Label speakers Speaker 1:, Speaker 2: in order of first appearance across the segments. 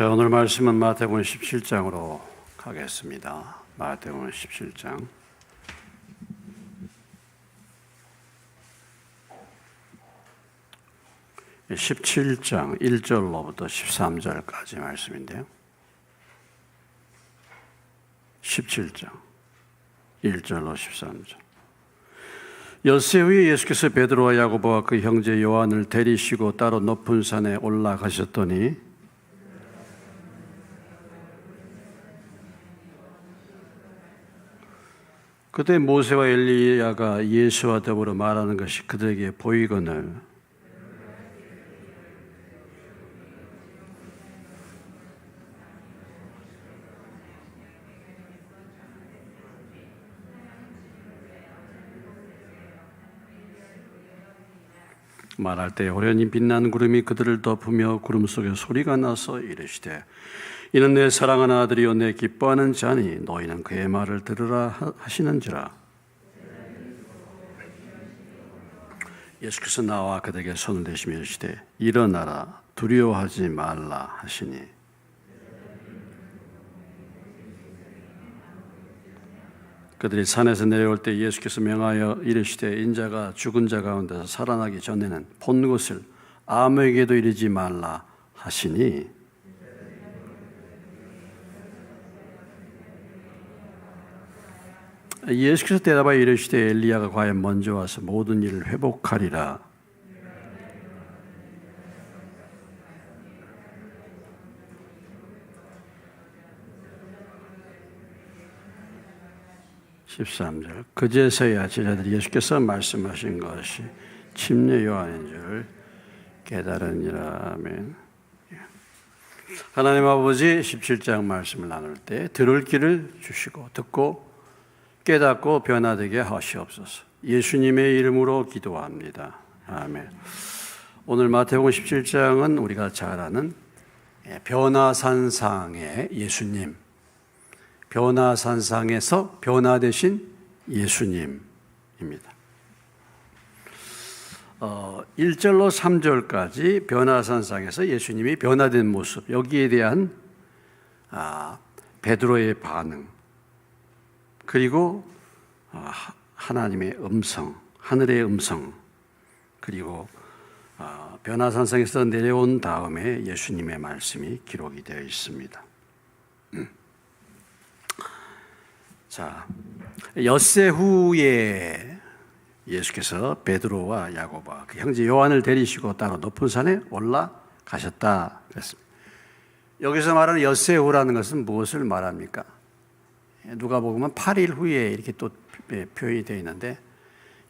Speaker 1: 자, 오늘 말씀은 마태복음 17장으로 가겠습니다. 마태복음 17장. 17장 1절로부터 13절까지 말씀인데요. 17장 1절로 13절. 엿새 후에 예수께서 베드로와 야고보와 그 형제 요한을 데리시고 따로 높은 산에 올라가셨더니 그때 모세와 엘리야가 예수와 더불어 말하는 것이 그들에게 보이거늘 말할 때 호련히 빛난 구름이 그들을 덮으며 구름 속에 소리가 나서 이르시되 이는 내 사랑하는 아들이요 내 기뻐하는 자니 너희는 그의 말을 들으라 하시는지라. 예수께서 나와 그들에게 손을 대시며 이르시되 일어나라 두려워하지 말라 하시니 그들이 산에서 내려올 때 예수께서 명하여 이르시되 인자가 죽은 자 가운데서 살아나기 전에는 본 것을 아무에게도 이르지 말라 하시니 예수께서 대답하여 이르시되 엘리야가 과연 먼저 와서 모든 일을 회복하리라. (13절) 그제서야 제자들이 예수께서 말씀하신 것이 침례 요한인 줄 깨달으니라. 아멘. 하나님 아버지 17장 말씀을 나눌 때 들을 길을 주시고 듣고 깨닫고 변화되게 하시옵소서. 예수님의 이름으로 기도합니다. 아멘. 오늘 마태복음 17장은 우리가 잘 아는 변화산상의 예수님, 변화산상에서 변화되신 예수님입니다. 1절로 3절까지 변화산상에서 예수님이 변화된 모습, 여기에 대한 베드로의 반응, 그리고 하나님의 음성, 하늘의 음성, 그리고 변화산상에서 내려온 다음에 예수님의 말씀이 기록이 되어 있습니다. 자, 엿새 후에 예수께서 베드로와 야고보와 그 형제 요한을 데리시고 따로 높은 산에 올라가셨다 그랬습니다. 여기서 말하는 엿새 후라는 것은 무엇을 말합니까? 누가복음은 8일 후에 이렇게 또 표현이 되어 있는데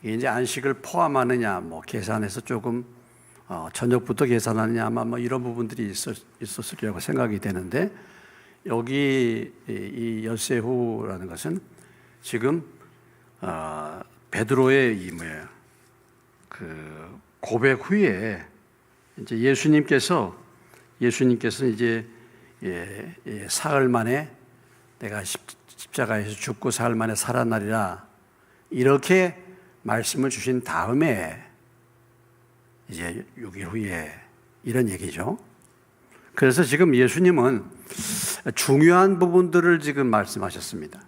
Speaker 1: 이게 이제 안식을 포함하느냐, 뭐 계산해서 조금 저녁부터 계산하느냐, 아마 뭐 이런 부분들이 있었으리라고 생각이 되는데 여기 이 엿새 후라는 것은 지금 베드로의 이 뭐예요? 그 고백 후에 이제 예수님께서 이제 사흘 만에 내가 십자가에서 죽고 사흘 만에 살아나리라 이렇게 말씀을 주신 다음에 이제 6일 후에 이런 얘기죠. 그래서 지금 예수님은 중요한 부분들을 지금 말씀하셨습니다.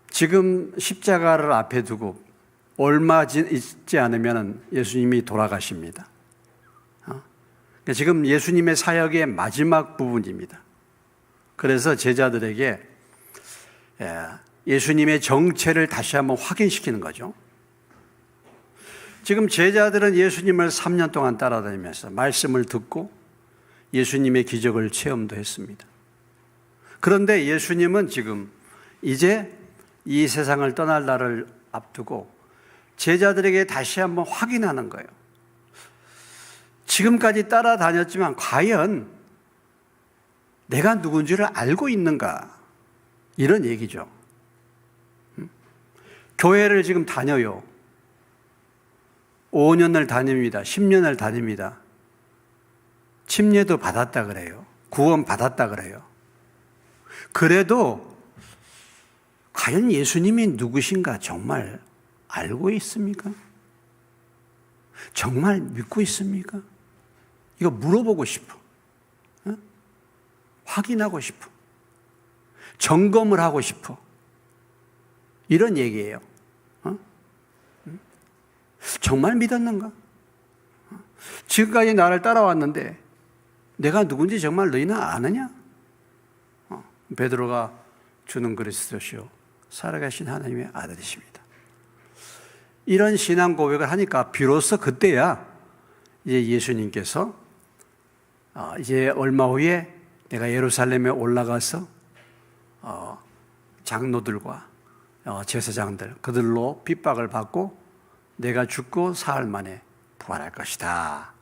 Speaker 1: 지금 십자가를 앞에 두고 얼마 있지 않으면 예수님이 돌아가십니다. 지금 예수님의 사역의 마지막 부분입니다. 그래서 제자들에게 예수님의 정체를 다시 한번 확인시키는 거죠. 지금 제자들은 예수님을 3년 동안 따라다니면서 말씀을 듣고 예수님의 기적을 체험도 했습니다. 그런데 예수님은 지금 이제 이 세상을 떠날 날을 앞두고 제자들에게 다시 한번 확인하는 거예요. 지금까지 따라다녔지만 과연 내가 누군지를 알고 있는가? 이런 얘기죠. 교회를 지금 다녀요. 5년을 다닙니다. 10년을 다닙니다. 침례도 받았다 그래요. 구원 받았다 그래요. 그래도 과연 예수님이 누구신가 정말 알고 있습니까? 정말 믿고 있습니까? 이거 물어보고 싶어. 어? 확인하고 싶어. 점검을 하고 싶어. 이런 얘기예요. 어? 정말 믿었는가? 지금까지 나를 따라왔는데 내가 누군지 정말 너희는 아느냐? 베드로가 주는 그리스도시요 살아계신 하나님의 아들이십니다. 이런 신앙 고백을 하니까 비로소 그때야 이제 예수님께서 이제 얼마 후에 내가 예루살렘에 올라가서 장로들과 제사장들 그들로 핍박을 받고 내가 죽고 사흘 만에 부활할 것이다.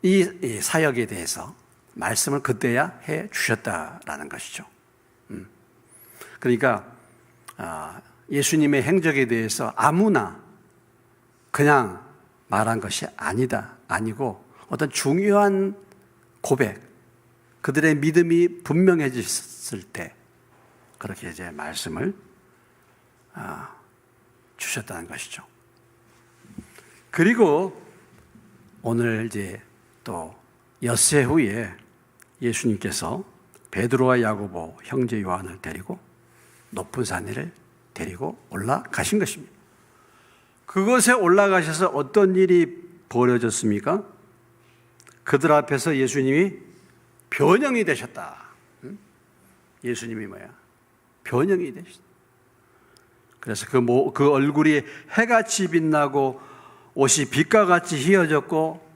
Speaker 1: 이 사역에 대해서 말씀을 그때야 해 주셨다라는 것이죠. 그러니까 예수님의 행적에 대해서 아무나 그냥 말한 것이 아니고 어떤 중요한 고백, 그들의 믿음이 분명해졌을 때 그렇게 이제 말씀을 주셨다는 것이죠. 그리고 오늘 이제 또 엿새 후에 예수님께서 베드로와 야고보 형제 요한을 데리고 높은 산 위를 데리고 올라가신 것입니다. 그곳에 올라가셔서 어떤 일이 벌어졌습니까? 그들 앞에서 예수님이 변형이 되셨다. 예수님이 뭐야? 변형이 되셨다. 그래서 그 얼굴이 해같이 빛나고 옷이 빛과 같이 휘어졌고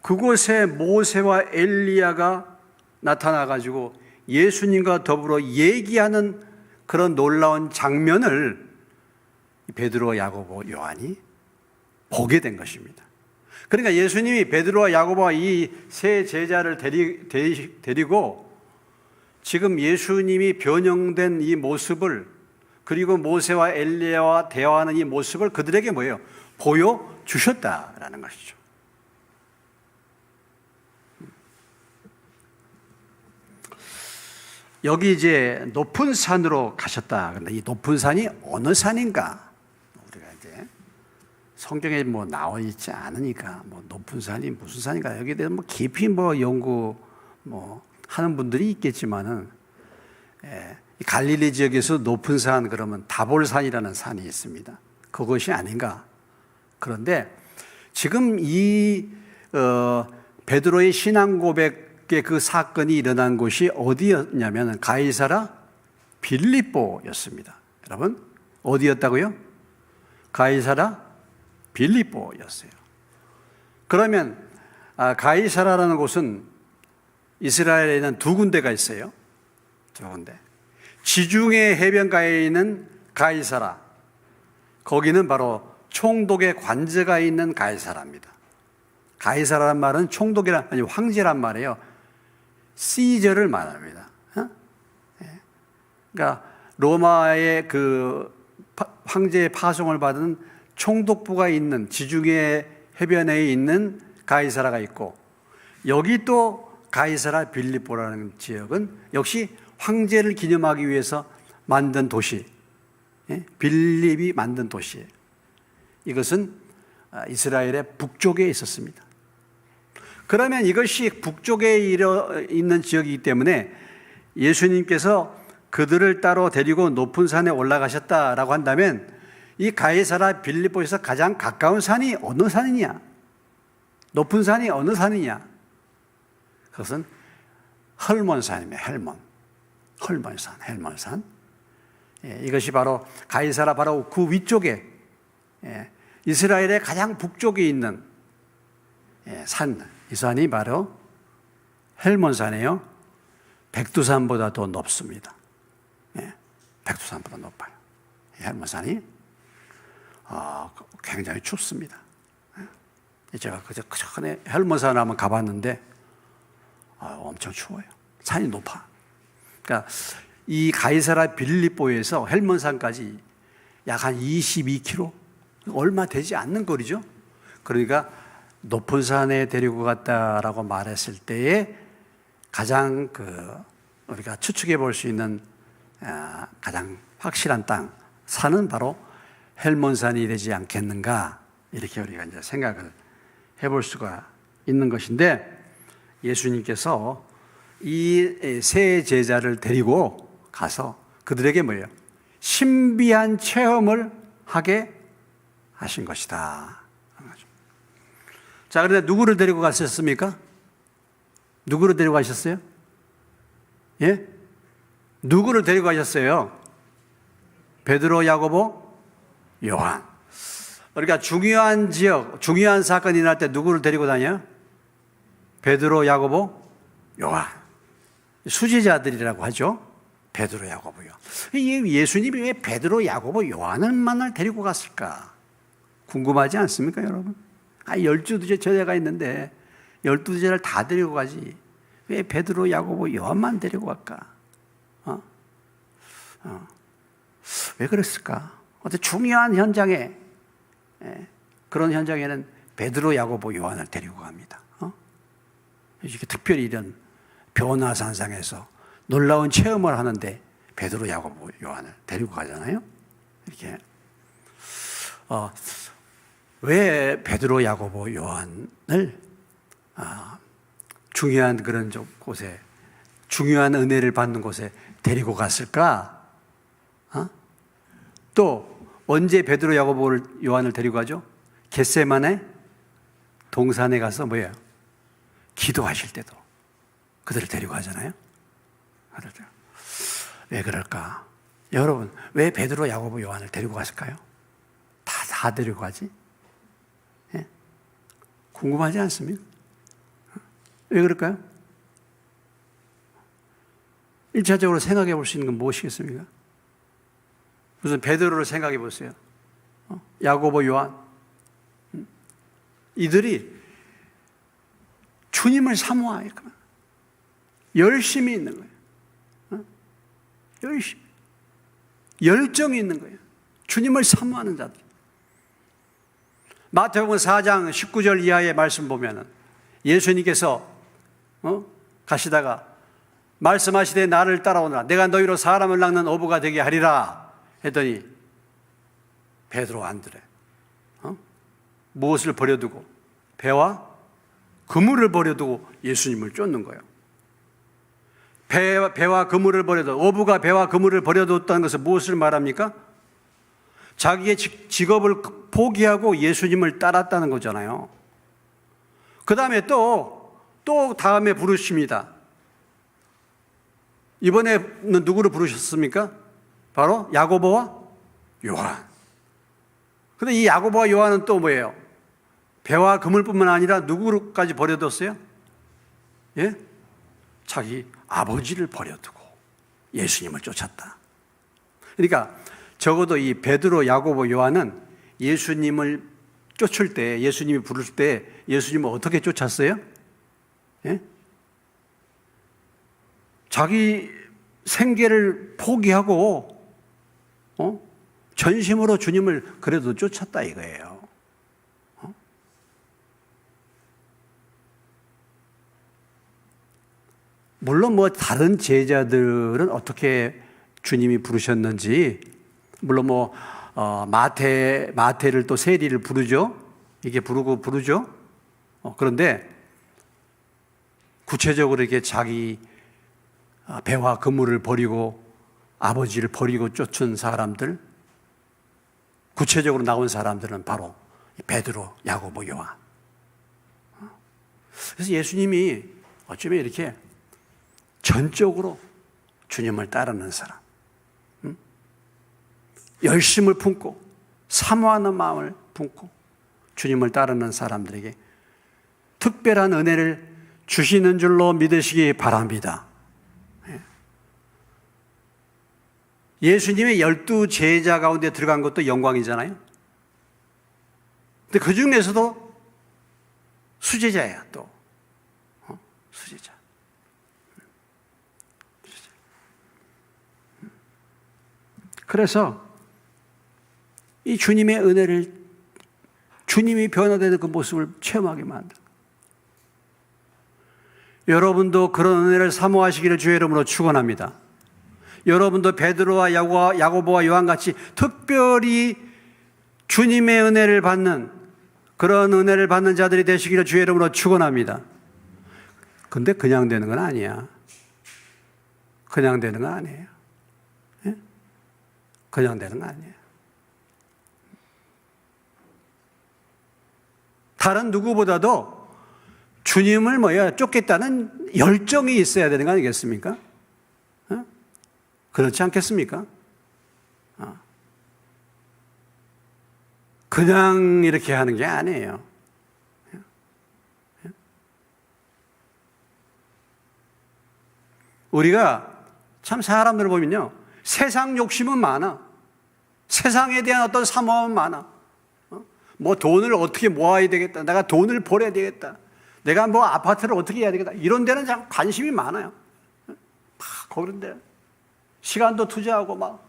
Speaker 1: 그곳에 모세와 엘리야가 나타나가지고 예수님과 더불어 얘기하는 그런 놀라운 장면을 베드로와 야고보 요한이 보게 된 것입니다. 그러니까 예수님이 베드로와 야고보와 이 세 제자를 데리고 지금 예수님이 변형된 이 모습을 그리고 모세와 엘리야와 대화하는 이 모습을 그들에게 뭐예요? 보여주셨다라는 것이죠. 여기 이제 높은 산으로 가셨다. 그런데 이 높은 산이 어느 산인가? 우리가 이제 성경에 뭐 나와 있지 않으니까 뭐 높은 산이 무슨 산인가 여기에 대해서 뭐 깊이 뭐 연구 뭐 하는 분들이 있겠지만은 갈릴리 지역에서 높은 산 그러면 다볼산이라는 산이 있습니다. 그것이 아닌가? 그런데 지금 이 베드로의 신앙 고백의 그 사건이 일어난 곳이 어디였냐면 가이사라 빌립보였습니다. 여러분 어디였다고요? 가이사라 빌립보였어요. 그러면 가이사라라는 곳은 이스라엘에는 두 군데가 있어요. 두 군데. 지중해 해변가에 있는 가이사라. 거기는 바로 총독의 관저가 있는 가이사라입니다. 가이사라란 말은 총독이란 아니 황제란 말이에요. 시저를 말합니다. 그러니까 로마의 그 황제의 파송을 받은 총독부가 있는 지중해 해변에 있는 가이사라가 있고 여기 또 가이사라 빌립보라는 지역은 역시 황제를 기념하기 위해서 만든 도시, 빌립이 만든 도시예요. 이것은 이스라엘의 북쪽에 있었습니다. 그러면 이것이 북쪽에 있는 지역이기 때문에 예수님께서 그들을 따로 데리고 높은 산에 올라가셨다라고 한다면 이 가이사라 빌립보에서 가장 가까운 산이 어느 산이냐? 높은 산이 어느 산이냐? 그것은 헐몬산입니다. 헬몬산. 이것이 바로 가이사라 바로 그 위쪽에 이스라엘의 가장 북쪽에 있는 산, 이 산이 바로 헬몬산이에요. 백두산보다 더 높습니다. 백두산보다 높아요. 헬몬산이 굉장히 춥습니다. 제가 그저 전에 헬몬산 한번 가봤는데 엄청 추워요. 산이 높아. 그러니까 이 가이사라 빌립보에서 헬몬산까지 약 한 22km 얼마 되지 않는 거리죠. 그러니까 높은 산에 데리고 갔다라고 말했을 때에 가장 우리가 추측해 볼 수 있는 가장 확실한 산은 바로 헬몬산이 되지 않겠는가 이렇게 우리가 이제 생각을 해볼 수가 있는 것인데 예수님께서 이 세 제자를 데리고 가서 그들에게 뭐예요? 신비한 체험을 하게 하신 것이다. 자, 그런데 누구를 데리고 가셨습니까? 누구를 데리고 가셨어요? 예? 누구를 데리고 가셨어요? 베드로, 야고보, 요한. 그러니까 중요한 지역, 중요한 사건이 날 때 누구를 데리고 다녀요? 베드로, 야고보, 요한. 수제자들이라고 하죠. 베드로, 야고보, 요한. 예수님이 왜 베드로, 야고보, 요한을만을 데리고 갔을까? 궁금하지 않습니까, 여러분? 12 제자가 있는데 12제자를 다 데리고 가지. 왜 베드로, 야고보, 요한만 데리고 갈까? 왜 그랬을까? 어떤 중요한 현장에, 그런 현장에는 베드로, 야고보, 요한을 데리고 갑니다. 이렇게 특별히 이런 변화산상에서 놀라운 체험을 하는데 베드로, 야고보, 요한을 데리고 가잖아요. 이렇게 왜 베드로, 야고보, 요한을 중요한 그런 곳에, 중요한 은혜를 받는 곳에 데리고 갔을까? 또 언제 베드로, 야고보, 요한을 데리고 가죠? 겟세마네 동산에 가서 뭐예요? 기도하실 때도 그들을 데리고 가잖아요. 왜 그럴까? 여러분, 왜 베드로, 야고보, 요한을 데리고 갔을까요? 다 데리고 가지? 예? 궁금하지 않습니까? 왜 그럴까요? 1차적으로 생각해 볼 수 있는 건 무엇이겠습니까? 우선 베드로를 생각해 보세요. 야고보, 요한. 이들이 주님을 사모해요. 열심히 있는 거예요. 열심히. 열정이 있는 거예요. 주님을 사모하는 자들. 마태복음 4장 19절 이하의 말씀 보면은 예수님께서 가시다가 말씀하시되 나를 따라오너라. 내가 너희로 사람을 낚는 어부가 되게 하리라 했더니 베드로, 안드레 무엇을 버려두고? 배와 그물을 버려두고 예수님을 쫓는 거예요. 배와 그물을 버려두, 어부가 배와 그물을 버려뒀다는 것은 무엇을 말합니까? 자기의 직업을 포기하고 예수님을 따랐다는 거잖아요. 그 다음에 또 다음에 부르십니다. 이번에는 누구를 부르셨습니까? 바로 야고보와 요한. 근데 이 야고보와 요한은 또 뭐예요? 배와 그물뿐만 아니라 누구까지 버려뒀어요? 예? 자기 아버지를 버려두고 예수님을 쫓았다. 그러니까 적어도 이 베드로, 야고보, 요한은 예수님을 쫓을 때, 예수님이 부를 때 예수님을 어떻게 쫓았어요? 예? 자기 생계를 포기하고 전심으로 주님을 그래도 쫓았다 이거예요. 물론 다른 제자들은 어떻게 주님이 부르셨는지, 물론 마태를 또 세리를 부르죠. 이게 부르죠. 그런데 구체적으로 이렇게 자기 배와 그물을 버리고 아버지를 버리고 쫓은 사람들, 구체적으로 나온 사람들은 바로 베드로, 야고보, 요한. 그래서 예수님이 어쩌면 이렇게 전적으로 주님을 따르는 사람, 열심을 품고 사모하는 마음을 품고 주님을 따르는 사람들에게 특별한 은혜를 주시는 줄로 믿으시기 바랍니다. 예수님의 12제자 가운데 들어간 것도 영광이잖아요. 근데 그 중에서도 수제자예요, 또. 수제자. 그래서 이 주님의 은혜를, 주님이 변화되는 그 모습을 체험하게 만든, 여러분도 그런 은혜를 사모하시기를 주의 이름으로 축원합니다. 여러분도 베드로와 야고보와 요한같이 특별히 주님의 은혜를 받는 그런 은혜를 받는 자들이 되시기를 주의 이름으로 축원합니다. 근데 그냥 되는 건 아니야. 그냥 되는 건 아니에요. 예? 그냥 되는 건 아니에요. 다른 누구보다도 주님을 쫓겠다는 열정이 있어야 되는 거 아니겠습니까? 어? 그렇지 않겠습니까? 그냥 이렇게 하는 게 아니에요. 우리가 참 사람들을 보면요, 세상 욕심은 많아. 세상에 대한 어떤 사모함은 많아. 뭐 돈을 어떻게 모아야 되겠다. 내가 돈을 벌어야 되겠다. 내가 뭐 아파트를 어떻게 해야 되겠다. 이런 데는 참 관심이 많아요. 막 그런 데 시간도 투자하고 막.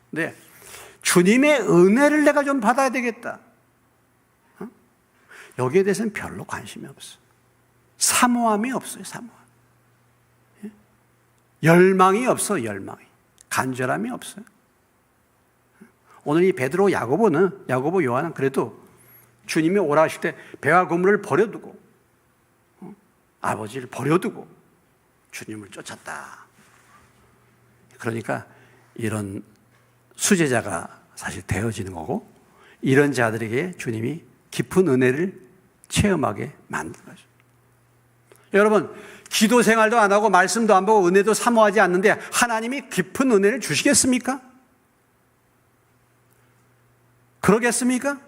Speaker 1: 네. 주님의 은혜를 내가 좀 받아야 되겠다. 여기에 대해서는 별로 관심이 없어요. 사모함이 없어요, 사모함. 열망이 없어, 열망이. 간절함이 없어요. 오늘 이 베드로, 야고보, 요한은 그래도 주님이 오라 하실 때 배와 그물을 버려두고, 아버지를 버려두고 주님을 쫓았다. 그러니까 이런 수제자가 사실 되어지는 거고, 이런 자들에게 주님이 깊은 은혜를 체험하게 만든 거죠. 여러분, 기도 생활도 안 하고 말씀도 안 보고 은혜도 사모하지 않는데 하나님이 깊은 은혜를 주시겠습니까? 그러겠습니까?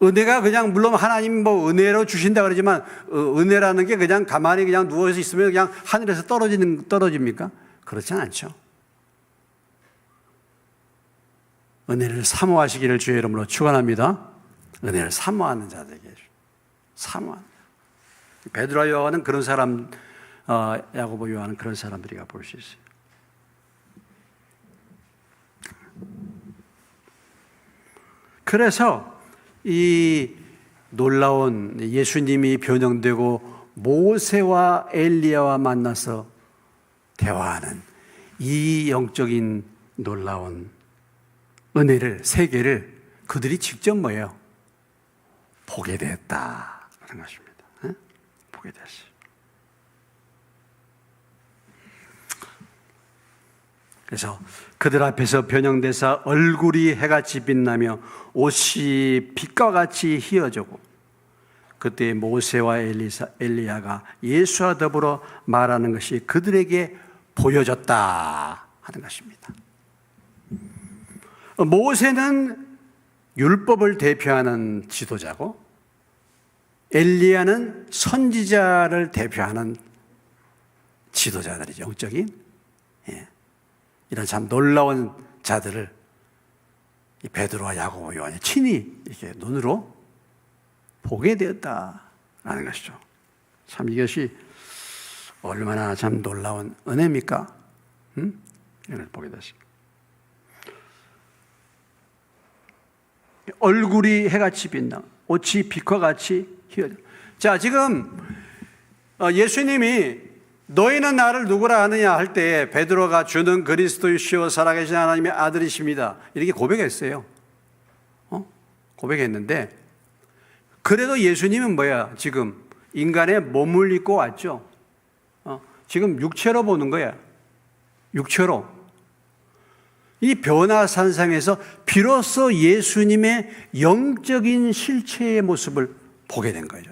Speaker 1: 은혜가 그냥 물론 하나님 뭐 은혜로 주신다 그러지만 은혜라는 게 그냥 가만히 그냥 누워서 있으면 그냥 하늘에서 떨어집니까? 그렇지 않죠. 은혜를 사모하시기를 주의 이름으로 축원합니다. 은혜를 사모하는 자들에게 사모하는. 베드로와 요한은 그런 사람, 야고보, 요한은 그런 사람들이가 볼 수 있어요. 그래서 이 놀라운 예수님이 변형되고 모세와 엘리야와 만나서 대화하는 이 영적인 놀라운 은혜를, 세계를 그들이 직접 뭐예요? 보게 됐다 하는 것입니다. 보게 됐어요. 그래서 그들 앞에서 변형돼서 얼굴이 해같이 빛나며 옷이 빛과 같이 희어지고, 그때 모세와 엘리야가 예수와 더불어 말하는 것이 그들에게 보여졌다 하는 것입니다. 모세는 율법을 대표하는 지도자고, 엘리야는 선지자를 대표하는 지도자들이죠. 영적인. 이런 참 놀라운 자들을 이 베드로와 야고보, 요한이 친히 이렇게 눈으로 보게 되었다라는 것이죠. 참 이것이 얼마나 참 놀라운 은혜입니까? 이걸 보게 됐습니다. 얼굴이 해같이 빛나, 옷이 빛과 같이 희어져. 자, 지금 예수님이 너희는 나를 누구라 하느냐 할 때 베드로가 주는 그리스도이시오 살아계신 하나님의 아들이십니다. 이렇게 고백했어요. 고백했는데, 그래도 예수님은 뭐야? 지금 인간의 몸을 입고 왔죠. 지금 육체로 보는 거야. 육체로. 이 변화산상에서 비로소 예수님의 영적인 실체의 모습을 보게 된 거죠.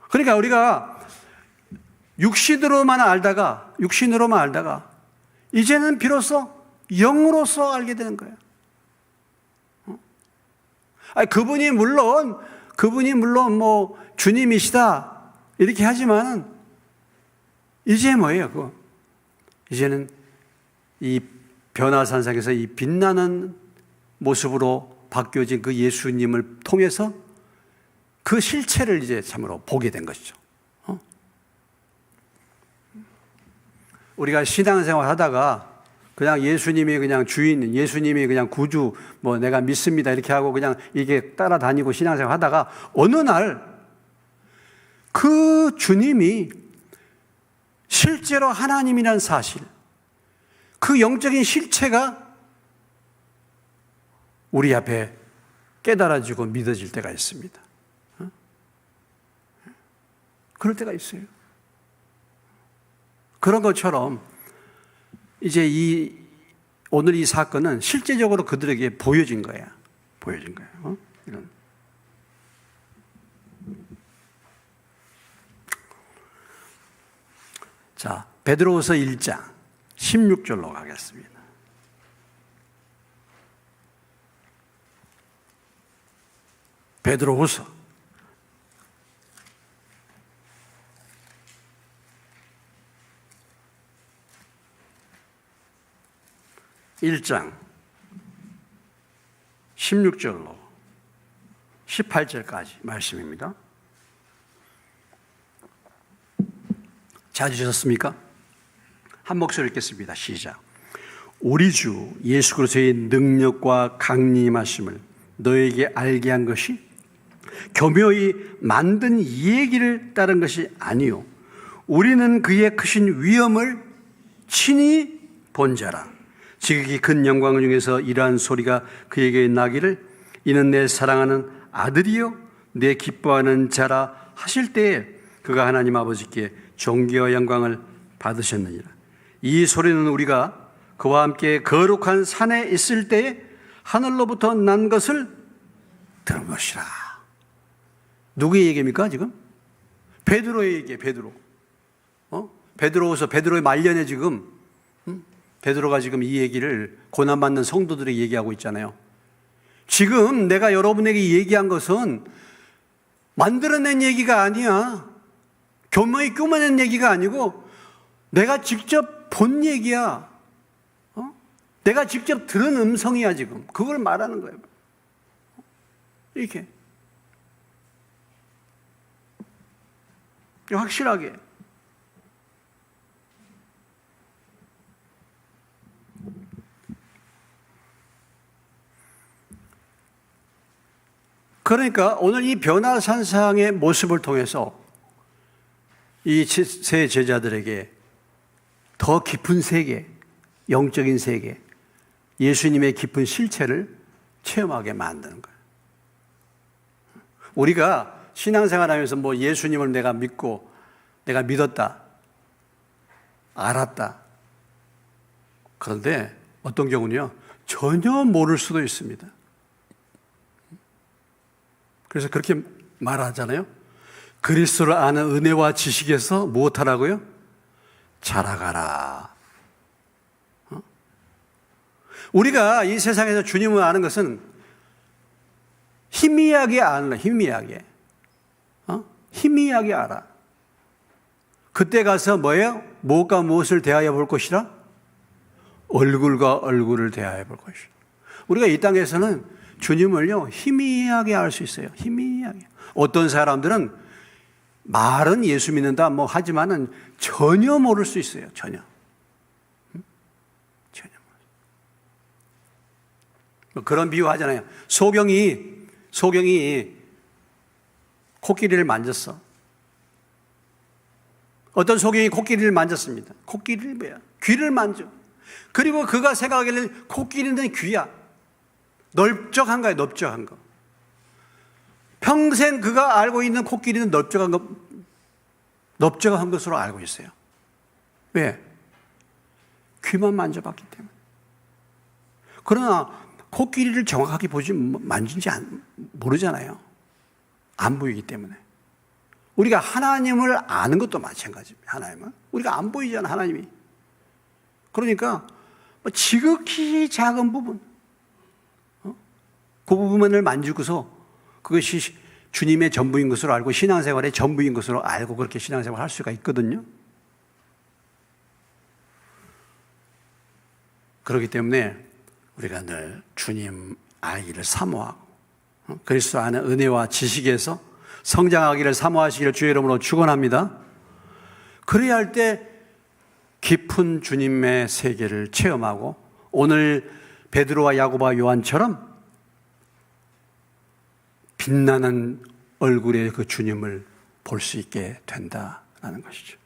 Speaker 1: 그러니까 우리가 육신으로만 알다가 이제는 비로소 영으로서 알게 되는 거예요. 그분이 물론 뭐 주님이시다 이렇게 하지만은 이제 뭐예요? 이제는 이 변화산상에서 이 빛나는 모습으로 바뀌어진 그 예수님을 통해서 그 실체를 이제 참으로 보게 된 것이죠. 우리가 신앙생활 하다가 그냥 예수님이 그냥 주인, 예수님이 그냥 구주, 뭐 내가 믿습니다 이렇게 하고 그냥 이게 따라다니고 신앙생활 하다가 어느 날 그 주님이 실제로 하나님이라는 사실, 그 영적인 실체가 우리 앞에 깨달아지고 믿어질 때가 있습니다. 그럴 때가 있어요. 그런 것처럼 이제 오늘 이 사건은 실제적으로 그들에게 보여진 거야. 보여진 거예요. 이런. 자, 베드로후서 1장 16절로 가겠습니다. 베드로후서 1장 16절로 18절까지 말씀입니다. 찾으셨습니까? 한 목소리 읽겠습니다. 시작. 우리 주 예수 그리스도의 능력과 강림하심을 너에게 알게 한 것이 교묘히 만든 이 얘기를 따른 것이 아니요 우리는 그의 크신 위엄을 친히 본 자라. 지극히 큰 영광 중에서 이러한 소리가 그에게 나기를 이는 내 사랑하는 아들이요 내 기뻐하는 자라 하실 때에 그가 하나님 아버지께 존귀와 영광을 받으셨느니라. 이 소리는 우리가 그와 함께 거룩한 산에 있을 때에 하늘로부터 난 것을 들은 것이라. 누구의 얘기입니까 지금? 베드로의 얘기예요. 베드로서 베드로의 말년에 지금 베드로가 지금 이 얘기를 고난받는 성도들에게 얘기하고 있잖아요. 지금 내가 여러분에게 얘기한 것은 만들어낸 얘기가 아니야. 교묘히 꾸며낸 얘기가 아니고 내가 직접 본 얘기야. 내가 직접 들은 음성이야 지금. 그걸 말하는 거예요. 이렇게. 확실하게. 그러니까 오늘 이 변화산상의 모습을 통해서 이 세 제자들에게 더 깊은 세계, 영적인 세계, 예수님의 깊은 실체를 체험하게 만드는 거예요. 우리가 신앙생활하면서 뭐 예수님을 내가 믿고 내가 믿었다, 알았다. 그런데 어떤 경우는요, 전혀 모를 수도 있습니다. 그래서 그렇게 말하잖아요. 그리스도를 아는 은혜와 지식에서 무엇하라고요? 자라가라. 우리가 이 세상에서 주님을 아는 것은 희미하게 알아. 희미하게 알아. 그때 가서 뭐예요? 무엇과 무엇을 대하여 볼 것이라? 얼굴과 얼굴을 대하여 볼 것이라. 우리가 이 땅에서는 주님을요, 희미하게 알 수 있어요. 희미하게. 어떤 사람들은 말은 예수 믿는다 뭐 하지만은 전혀 모를 수 있어요. 전혀. 전혀. 그런 비유 하잖아요. 소경이 코끼리를 만졌어. 어떤 소경이 코끼리를 만졌습니다. 코끼리를 뭐야? 귀를 만져. 그리고 그가 생각하기를 코끼리는 귀야. 넓적한 거야, 넓적한 거. 평생 그가 알고 있는 코끼리는 넓적한 것으로 알고 있어요. 왜? 귀만 만져봤기 때문에. 그러나 코끼리를 정확하게 만진지 모르잖아요. 안 보이기 때문에. 우리가 하나님을 아는 것도 마찬가지입니다. 하나님은. 우리가 안 보이잖아, 하나님이. 그러니까 지극히 작은 부분, 그 부분을 만지고서 그것이 주님의 전부인 것으로 알고 신앙생활의 전부인 것으로 알고 그렇게 신앙생활을 할 수가 있거든요. 그렇기 때문에 우리가 늘 주님 알기를 사모하고 그리스도 안의 은혜와 지식에서 성장하기를 사모하시기를 주의 이름으로 축원합니다. 그래야 할 때 깊은 주님의 세계를 체험하고 오늘 베드로와 야고보와 요한처럼 빛나는 얼굴의 그 주님을 볼 수 있게 된다라는 것이죠.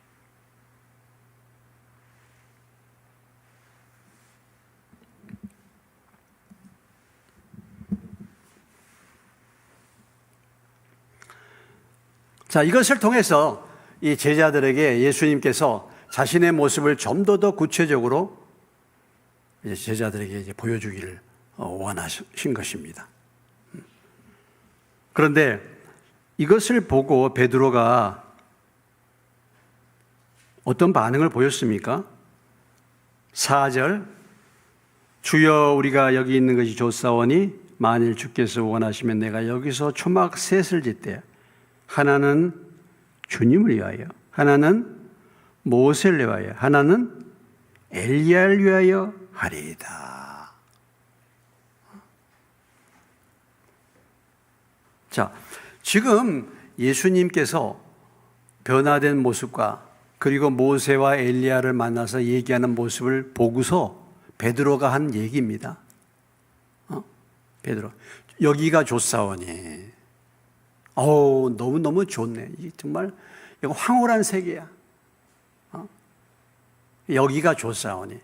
Speaker 1: 자, 이것을 통해서 이 제자들에게 예수님께서 자신의 모습을 좀 더 구체적으로 이제 제자들에게 이제 보여주기를 원하신 것입니다. 그런데 이것을 보고 베드로가 어떤 반응을 보였습니까? 4절, 주여 우리가 여기 있는 것이 좋사오니 만일 주께서 원하시면 내가 여기서 초막 셋을 짓되 하나는 주님을 위하여, 하나는 모세를 위하여, 하나는 엘리야를 위하여 하리이다. 자, 지금 예수님께서 변화된 모습과 그리고 모세와 엘리야를 만나서 얘기하는 모습을 보고서 베드로가 한 얘기입니다. 베드로, 여기가 좋사오니, 너무너무 좋네. 정말 이거 황홀한 세계야. 여기가 좋사오니,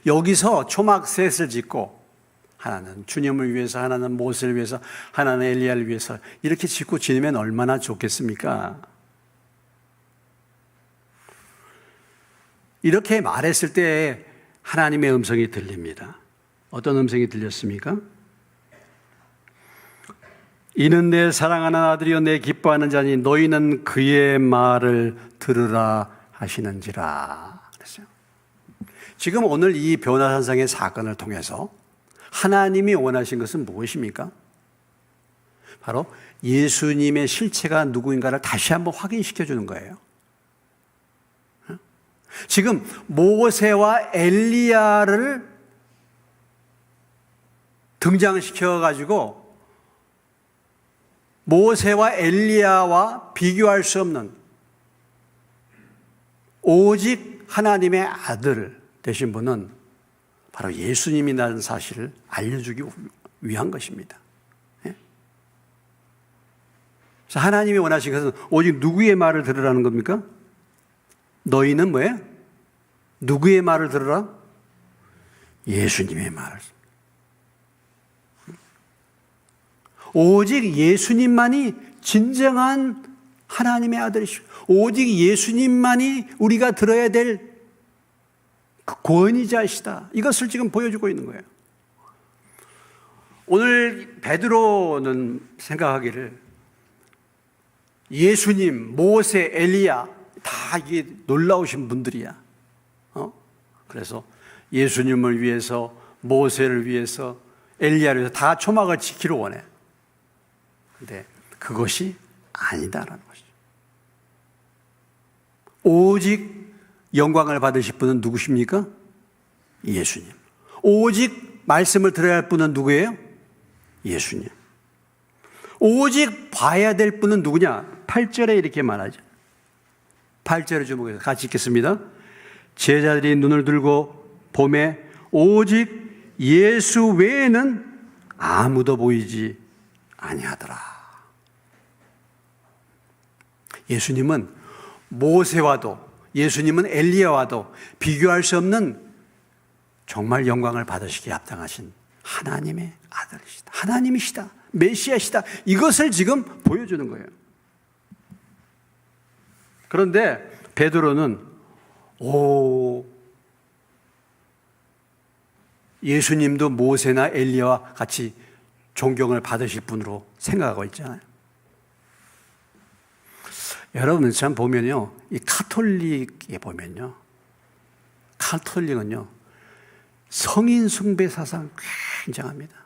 Speaker 1: 여기서 초막 셋을 짓고 하나는 주님을 위해서, 하나는 모세를 위해서, 하나는 엘리야를 위해서 이렇게 짓고 지내면 얼마나 좋겠습니까? 이렇게 말했을 때 하나님의 음성이 들립니다. 어떤 음성이 들렸습니까? 이는 내 사랑하는 아들이요 내 기뻐하는 자니 너희는 그의 말을 들으라 하시는지라 그랬어요. 지금 오늘 이 변화산상의 사건을 통해서 하나님이 원하신 것은 무엇입니까? 바로 예수님의 실체가 누구인가를 다시 한번 확인시켜 주는 거예요. 지금 모세와 엘리야를 등장시켜 가지고 모세와 엘리야와 비교할 수 없는 오직 하나님의 아들 되신 분은 바로 예수님이라는 사실을 알려주기 위한 것입니다. 그래서 하나님이 원하신 것은 오직 누구의 말을 들으라는 겁니까? 너희는 뭐예요? 누구의 말을 들으라? 예수님의 말을. 오직 예수님만이 진정한 하나님의 아들이시고 오직 예수님만이 우리가 들어야 될 구원이자이시다. 이것을 지금 보여주고 있는 거예요. 오늘 베드로는 생각하기를 예수님, 모세, 엘리야 다 이게 놀라우신 분들이야. 그래서 예수님을 위해서, 모세를 위해서, 엘리야를 위해서 다 초막을 지키러 원해. 근데 그것이 아니다라는 것이죠. 오직 영광을 받으실 분은 누구십니까? 예수님. 오직 말씀을 들어야 할 분은 누구예요? 예수님. 오직 봐야 될 분은 누구냐? 8절에 이렇게 말하죠. 8절을 주목해서 같이 읽겠습니다. 제자들이 눈을 들고 보매 오직 예수 외에는 아무도 보이지 아니하더라. 예수님은 모세와도 예수님은 엘리야와도 비교할 수 없는 정말 영광을 받으시기에 합당하신 하나님의 아들이시다. 하나님이시다. 메시아시다. 이것을 지금 보여주는 거예요. 그런데 베드로는 예수님도 모세나 엘리야와 같이 존경을 받으실 분으로 생각하고 있잖아요. 여러분 참 보면요, 이 카톨릭에 보면요, 카톨릭은요 성인 숭배 사상 굉장합니다.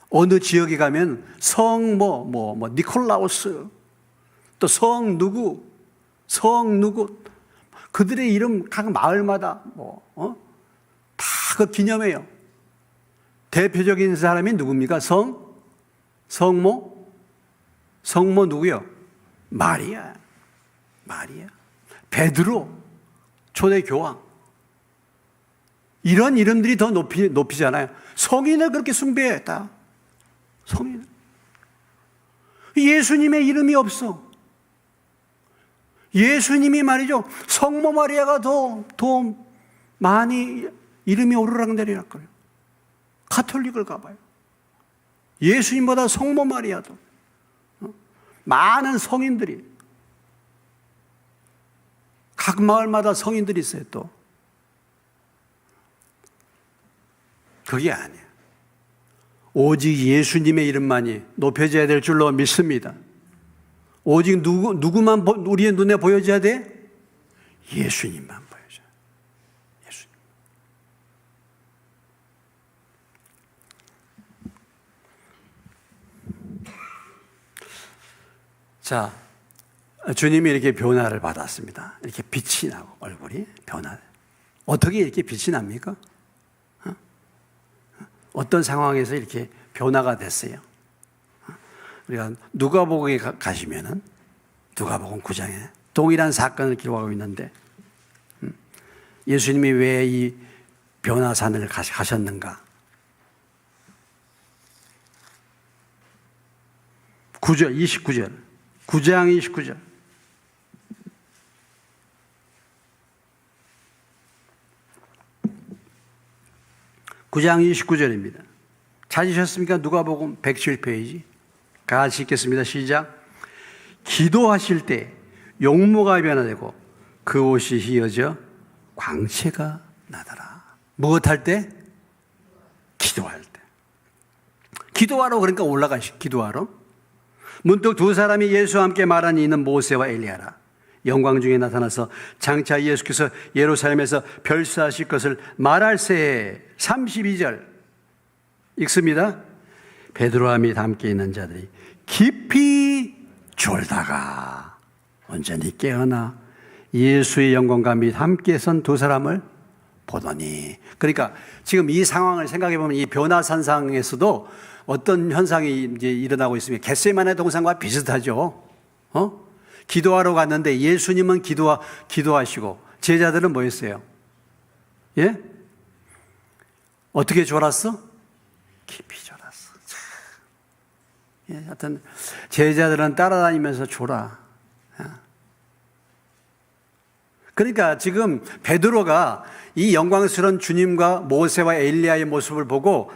Speaker 1: 어느 지역에 가면 성 니콜라우스, 또 성 누구 그들의 이름 각 마을마다 다 그 기념해요. 대표적인 사람이 누굽니까? 성모 누구요? 마리아, 베드로, 초대 교황. 이런 이름들이 더 높이잖아요. 성인을 그렇게 숭배했다. 성인. 예수님의 이름이 없어. 예수님이 말이죠. 성모 마리아가 더 많이 이름이 오르락내리락 거려요. 카톨릭을 가봐요. 예수님보다 성모 마리아도. 많은 성인들이, 각 마을마다 성인들이 있어요. 또 그게 아니에요. 오직 예수님의 이름만이 높여져야 될 줄로 믿습니다. 오직 누구만 우리의 눈에 보여져야 돼? 예수님만 보여줘요. 예수님. 자, 주님이 이렇게 변화를 받았습니다. 이렇게 빛이 나고 얼굴이 변화. 어떻게 이렇게 빛이 납니까? 어떤 상황에서 이렇게 변화가 됐어요? 우리가 누가복음에 가시면은 누가복음 9장에 동일한 사건을 기록하고 있는데 예수님이 왜 이 변화산을 가셨는가? 9절, 29절, 9장 29절. (9장 29절입니다) 찾으셨습니까? 누가복음 107페이지. 같이 읽겠습니다. 시작. 기도하실 때 용모가 변화되고 그 옷이 휘어져 광채가 나더라. 무엇할 때? 기도할 때. 기도하러, 그러니까 올라가시 기도하러. 문득 두 사람이 예수와 함께 말하니 이는 모세와 엘리야라. 영광 중에 나타나서 장차 예수께서 예루살렘에서 별사하실 것을 말할새. 32절 읽습니다. 베드로와 및 함께 있는 자들이 깊이 졸다가 온전히 깨어나 예수의 영광과 및 함께 선 두 사람을 보더니. 그러니까 지금 이 상황을 생각해 보면 이 변화산상에서도 어떤 현상이 이제 일어나고 있으면 겟세마네 동산과 비슷하죠. 기도하러 갔는데 예수님은 기도하시고 제자들은 뭐 했어요? 예? 어떻게 졸았어? 깊이 졸았어. 예, 하여튼 제자들은 따라다니면서 졸아. 그러니까 지금 베드로가 이 영광스러운 주님과 모세와 엘리야의 모습을 보고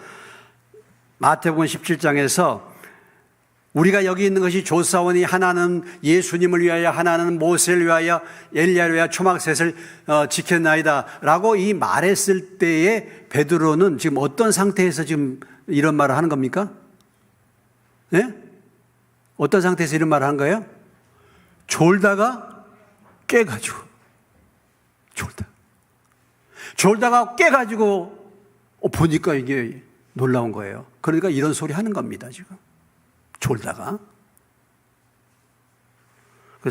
Speaker 1: 마태복음 17장에서 우리가 여기 있는 것이 조사원이 하나는 예수님을 위하여, 하나는 모세를 위하여, 엘리야를 위하여 초막셋을 지켰나이다 라고 이 말했을 때에 베드로는 지금 어떤 상태에서 지금 이런 말을 하는 겁니까? 예? 어떤 상태에서 이런 말을 하는 거예요? 졸다가 깨가지고. 졸다가 깨가지고 보니까 이게 놀라운 거예요. 그러니까 이런 소리 하는 겁니다, 지금. 졸다가.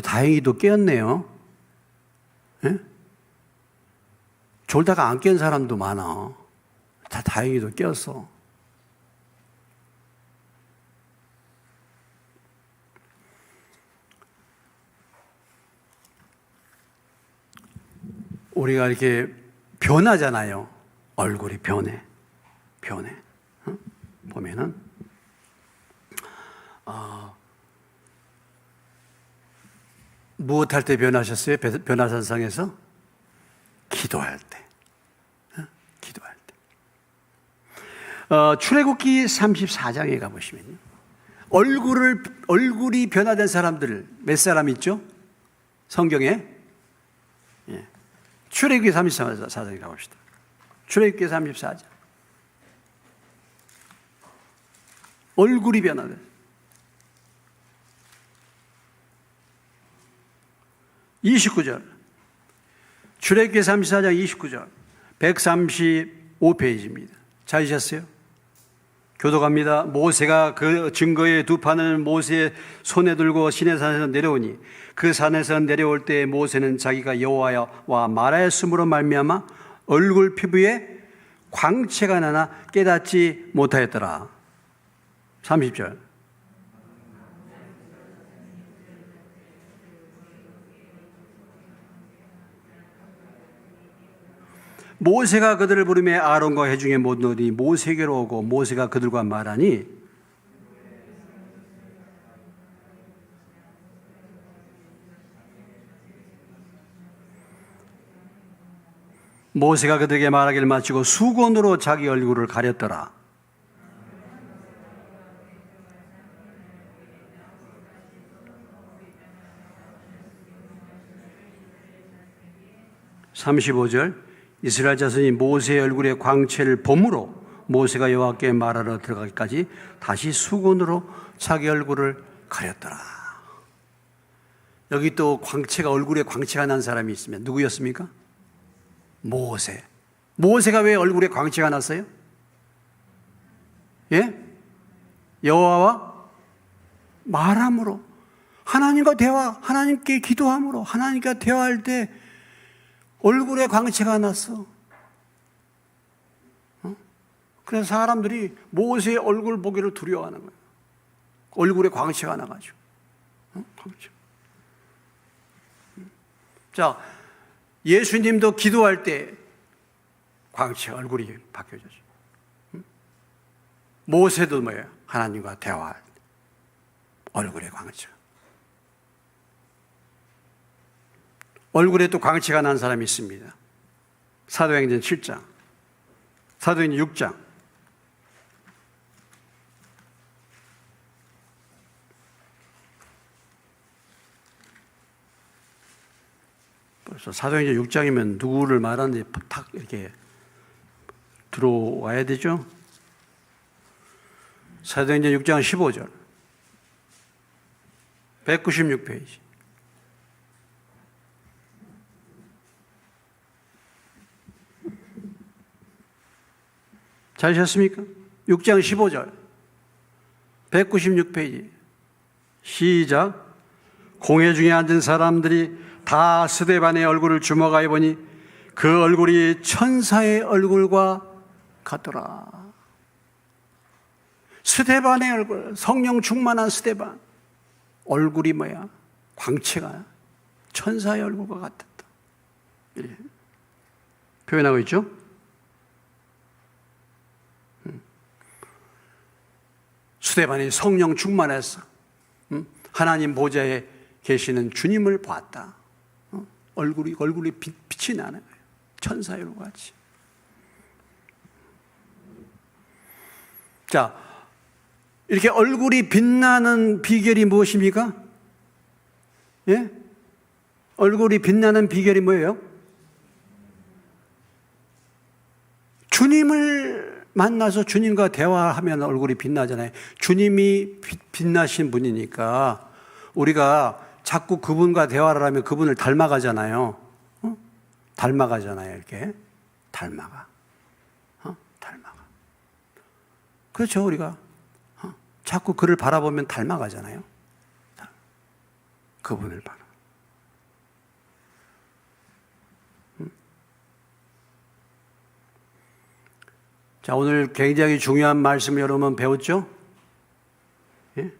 Speaker 1: 다행히도 깨었네요. 예? 졸다가 안 깬 사람도 많아. 다 다행히도 깨었어. 우리가 이렇게 변하잖아요. 얼굴이 변해. 보면은 무엇할 때 변하셨어요? 변화산상에서? 기도할 때. 기도할 때. 출애굽기 34장에 가보시면요. 얼굴이 변화된 사람들 몇 사람 있죠? 성경에? 예. 출애굽기 34장에 가봅시다. 출애굽기 34장. 얼굴이 변화돼. (29절) 출애굽기 34장 29절 135페이지입니다. 찾으셨어요? 교독합니다. 모세가 그 증거의 두 판을 모세의 손에 들고 시내산에서 내려오니 그 산에서 내려올 때 모세는 자기가 여호와와 말하였으므로 말미암아 얼굴 피부에 광채가 나나 깨닫지 못하였더라. 30절 모세가 그들을 부르매 아론과 회중의 모든 이들이 모세에게로 오고 모세가 그들과 말하니 모세가 그들에게 말하기를 마치고 수건으로 자기 얼굴을 가렸더라. 35절 이스라엘 자손이 모세의 얼굴에 광채를 보므로 모세가 여호와께 말하러 들어가기까지 다시 수건으로 자기 얼굴을 가렸더라. 여기 또 광채가 얼굴에 광채가 난 사람이 있으면 누구였습니까? 모세. 모세가 왜 얼굴에 광채가 났어요? 예? 여호와와 말함으로, 하나님과 대화, 하나님께 기도함으로, 하나님과 대화할 때 얼굴에 광채가 났어. 그래서 사람들이 모세의 얼굴 보기를 두려워하는 거예요. 얼굴에 광채가 나가지고. 광채. 자, 예수님도 기도할 때 광채 얼굴이 바뀌어졌죠. 모세도 뭐예요? 하나님과 대화할 때 얼굴에 광채. 얼굴에 또 광채가 난 사람이 있습니다. 사도행전 7장, 사도행전 6장. 벌써 사도행전 6장이면 누구를 말하는지 탁 이렇게 들어와야 되죠. 사도행전 6장 15절, 196페이지. 찾으셨습니까? 6장 15절, 196페이지. 시작. 공회 중에 앉은 사람들이 다 스데반의 얼굴을 주목하여 보니 그 얼굴이 천사의 얼굴과 같더라. 스데반의 얼굴, 성령 충만한 스데반 얼굴이 뭐야? 광채가 천사의 얼굴과 같았다. 예. 표현하고 있죠? 스데반이 성령 충만해서 하나님 보좌에 계시는 주님을 봤다. 얼굴이 빛이 나는 거예요. 천사의 얼굴 같이. 자, 이렇게 얼굴이 빛나는 비결이 무엇입니까? 예? 얼굴이 빛나는 비결이 뭐예요? 주님을 만나서 주님과 대화하면 얼굴이 빛나잖아요. 주님이 빛나신 분이니까 우리가 자꾸 그분과 대화를 하면 그분을 닮아가잖아요. 닮아가잖아요. 이렇게 닮아가. 닮아가. 그렇죠. 우리가 자꾸 그를 바라보면 닮아가잖아요. 그분을 바라. 자, 오늘 굉장히 중요한 말씀을 여러분 배웠죠? 예?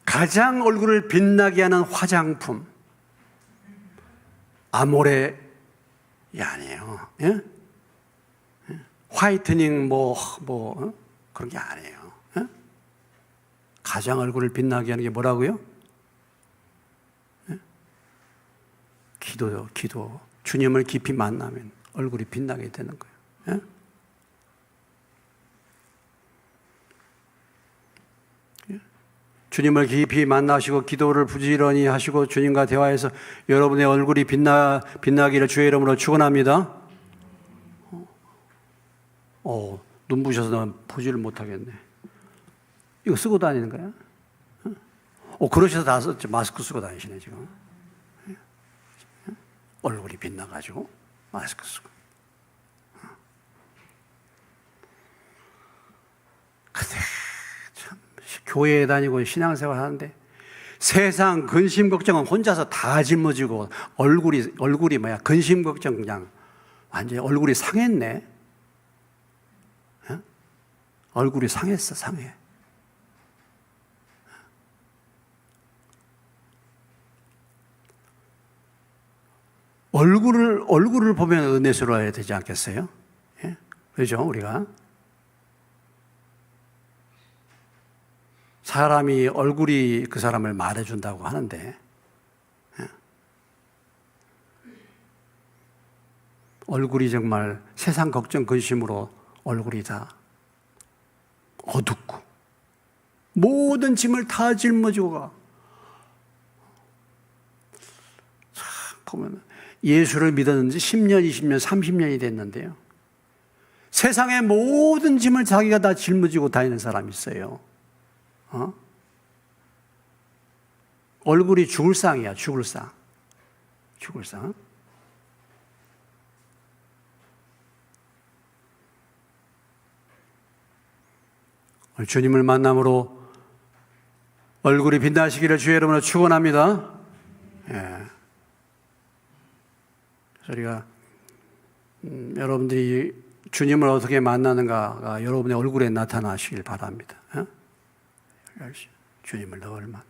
Speaker 1: 가장 얼굴을 빛나게 하는 화장품, 아모레 아니에요. 예? 화이트닝 그런 게 아니에요. 예? 가장 얼굴을 빛나게 하는 게 뭐라고요? 예? 기도요, 기도. 주님을 깊이 만나면 얼굴이 빛나게 되는 거예요. 예? 주님을 깊이 만나시고 기도를 부지런히 하시고 주님과 대화해서 여러분의 얼굴이 빛나기를 주의 이름으로 축원합니다. 눈부셔서 난 보지를 못하겠네. 이거 쓰고 다니는 거야? 그러셔서 다 썼죠. 마스크 쓰고 다니시네 지금. 얼굴이 빛나가지고 마스크 쓰고. 근데 교회에 다니고 신앙생활 하는데 세상 근심 걱정은 혼자서 다 짊어지고 얼굴이 뭐야? 근심 걱정 그냥 완전히 얼굴이 상했네. 어? 얼굴이 상했어, 상해. 얼굴을 보면 은혜스러워야 되지 않겠어요? 예? 그렇죠, 우리가. 사람이 얼굴이 그 사람을 말해준다고 하는데 얼굴이 정말 세상 걱정 근심으로 얼굴이 다 어둡고 모든 짐을 다 짊어지고 가. 참 보면 예수를 믿었는지 10년, 20년, 30년이 됐는데요. 세상의 모든 짐을 자기가 다 짊어지고 다니는 사람이 있어요. 얼굴이 죽을 상이야, 죽을 상. 죽을 상. 주님을 만남으로 얼굴이 빛나시기를 주의 이름으로 축원합니다. 예. 우리가 여러분들이 주님을 어떻게 만나는가가 여러분의 얼굴에 나타나시길 바랍니다. 예? 주님을 늘 만나.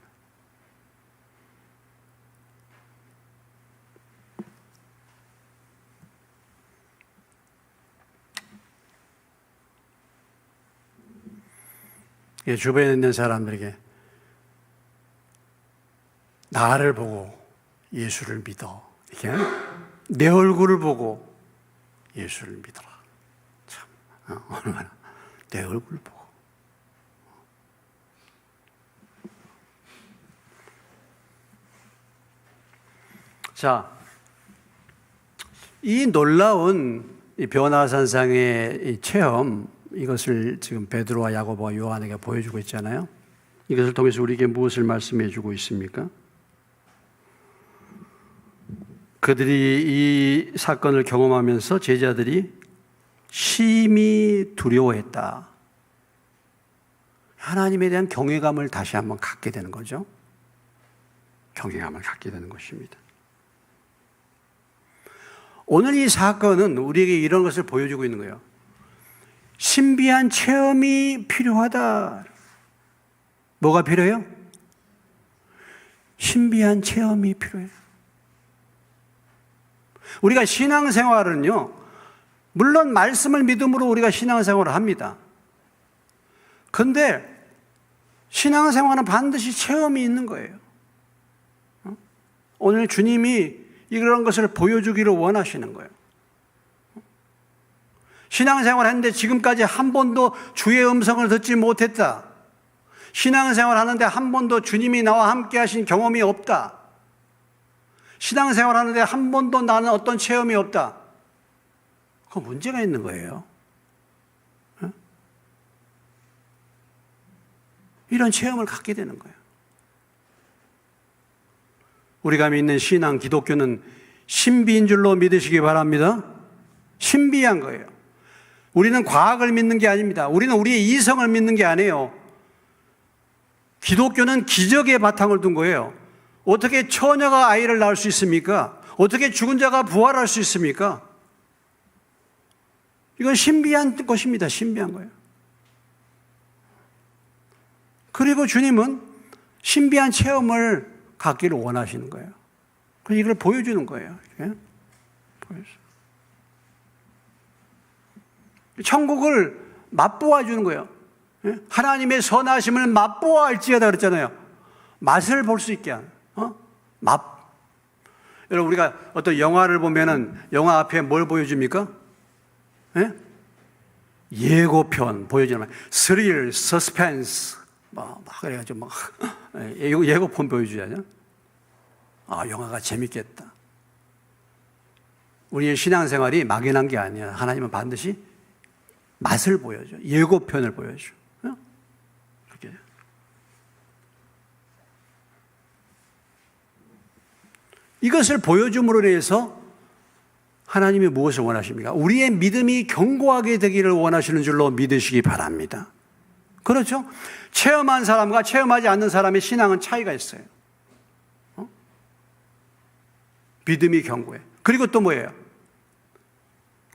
Speaker 1: 주변에 있는 사람들에게 나를 보고 예수를 믿어. 이렇게 내 얼굴을 보고 예수를 믿어라. 참, 얼마나 내 얼굴을 보고. 자, 이 놀라운 이 변화산상의 이 체험, 이것을 지금 베드로와 야고보와 요한에게 보여주고 있잖아요. 이것을 통해서 우리에게 무엇을 말씀해 주고 있습니까? 그들이 이 사건을 경험하면서 제자들이 심히 두려워했다. 하나님에 대한 경외감을 다시 한번 갖게 되는 거죠. 경외감을 갖게 되는 것입니다. 오늘 이 사건은 우리에게 이런 것을 보여주고 있는 거예요. 신비한 체험이 필요하다. 뭐가 필요해요? 신비한 체험이 필요해요. 우리가 신앙생활은요, 물론 말씀을 믿음으로 우리가 신앙생활을 합니다. 그런데 신앙생활은 반드시 체험이 있는 거예요. 오늘 주님이 이런 것을 보여주기를 원하시는 거예요. 신앙생활 했는데 지금까지 한 번도 주의 음성을 듣지 못했다. 신앙생활 하는데 한 번도 주님이 나와 함께 하신 경험이 없다. 신앙생활 하는데 한 번도 나는 어떤 체험이 없다. 그 문제가 있는 거예요. 이런 체험을 갖게 되는 거예요. 우리가 믿는 신앙, 기독교는 신비인 줄로 믿으시기 바랍니다. 신비한 거예요. 우리는 과학을 믿는 게 아닙니다. 우리는 우리의 이성을 믿는 게 아니에요. 기독교는 기적의 바탕을 둔 거예요. 어떻게 처녀가 아이를 낳을 수 있습니까? 어떻게 죽은 자가 부활할 수 있습니까? 이건 신비한 것입니다. 신비한 거예요. 그리고 주님은 신비한 체험을 갖기를 원하시는 거예요. 그래서 이걸 보여주는 거예요. 천국을 맛보아 주는 거예요. 하나님의 선하심을 맛보아 알지어다 그랬잖아요. 맛을 볼 수 있게 하는. 맛. 여러분, 우리가 어떤 영화를 보면은 영화 앞에 뭘 보여줍니까? 예고편 보여주는 거예요. 스릴, 서스펜스. 막 그래가지고 막 예고편 보여주잖아요. 아, 영화가 재밌겠다. 우리의 신앙생활이 막연한 게 아니야. 하나님은 반드시 맛을 보여줘. 예고편을 보여줘. 그렇게. 이것을 보여줌으로 인해서 하나님이 무엇을 원하십니까? 우리의 믿음이 견고하게 되기를 원하시는 줄로 믿으시기 바랍니다. 그렇죠? 체험한 사람과 체험하지 않는 사람의 신앙은 차이가 있어요. 믿음이 견고해. 그리고 또 뭐예요?